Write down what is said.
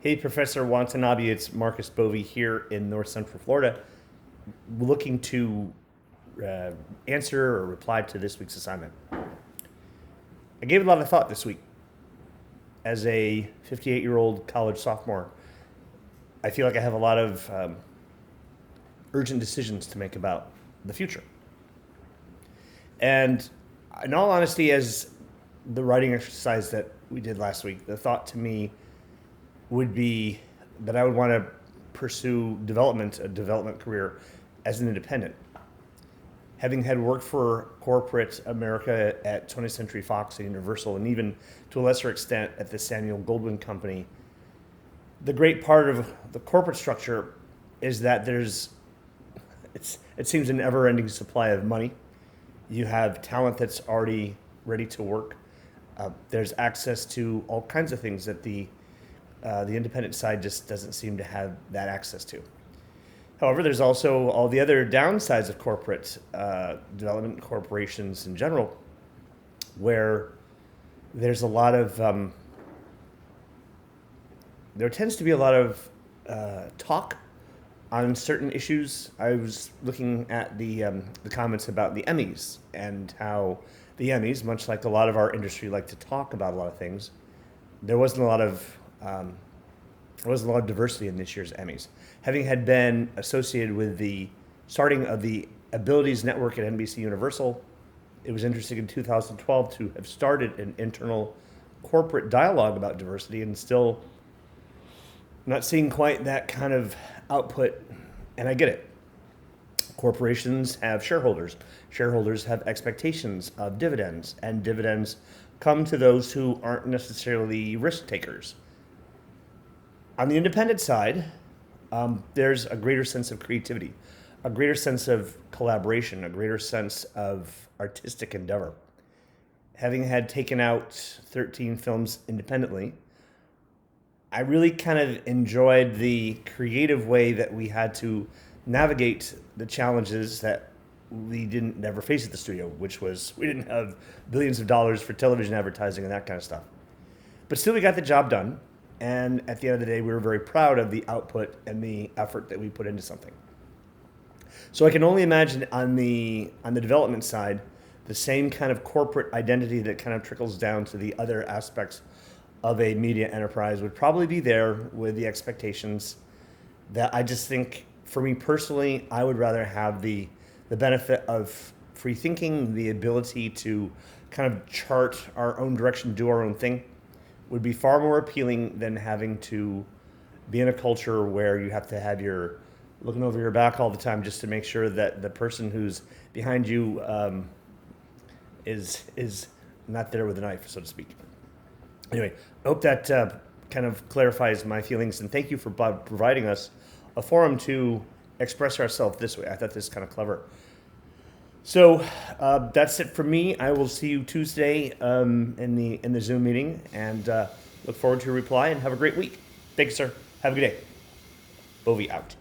Hey, Professor Watanabe, it's Marcus Bovee here in North Central Florida, looking to uh, answer or reply to this week's assignment. I gave it a lot of thought this week. As a 58-year-old college sophomore, I feel like I have a lot of urgent decisions to make about the future. And in all honesty, as the writing exercise that we did last week, the thought to me would be that I would want to pursue a development career as an independent. Having had worked for corporate America at 20th Century Fox and Universal, and even to a lesser extent at the Samuel Goldwyn Company, the great part of the corporate structure is that it seems an ever-ending supply of money. You have talent that's already ready to work. There's access to all kinds of things that the independent side just doesn't seem to have that access to. However, there's also all the other downsides of corporate development, corporations in general, where there's a lot of there tends to be a lot of talk on certain issues. I was looking at the comments about the Emmys and how the Emmys, much like a lot of our industry, like to talk about a lot of things. There wasn't a lot of diversity in this year's Emmys. Having had been associated with the starting of the Abilities Network at NBC Universal, it was interesting in 2012 to have started an internal corporate dialogue about diversity, and still not seeing quite that kind of output. And I get it. Corporations have shareholders. Shareholders have expectations of dividends, and dividends come to those who aren't necessarily risk takers. On the independent side, there's a greater sense of creativity, a greater sense of collaboration, a greater sense of artistic endeavor. Having had taken out 13 films independently, I really kind of enjoyed the creative way that we had to navigate the challenges that we didn't never face at the studio, which was we didn't have billions of dollars for television advertising and that kind of stuff. But still, we got the job done. And at the end of the day, we were very proud of the output and the effort that we put into something. So I can only imagine on the development side, the same kind of corporate identity that kind of trickles down to the other aspects of a media enterprise would probably be there, with the expectations that I just think, for me personally, I would rather have the benefit of free thinking, the ability to kind of chart our own direction, do our own thing, would be far more appealing than having to be in a culture where you have to have your looking over your back all the time just to make sure that the person who's behind you is not there with a knife, so to speak. Anyway, I hope that kind of clarifies my feelings, and thank you for providing us a forum to express ourselves this way. I thought this was kind of clever. So that's it for me. I will see you Tuesday in the Zoom meeting, and look forward to your reply, and have a great week. Thanks, sir. Have a good day. Bovee out.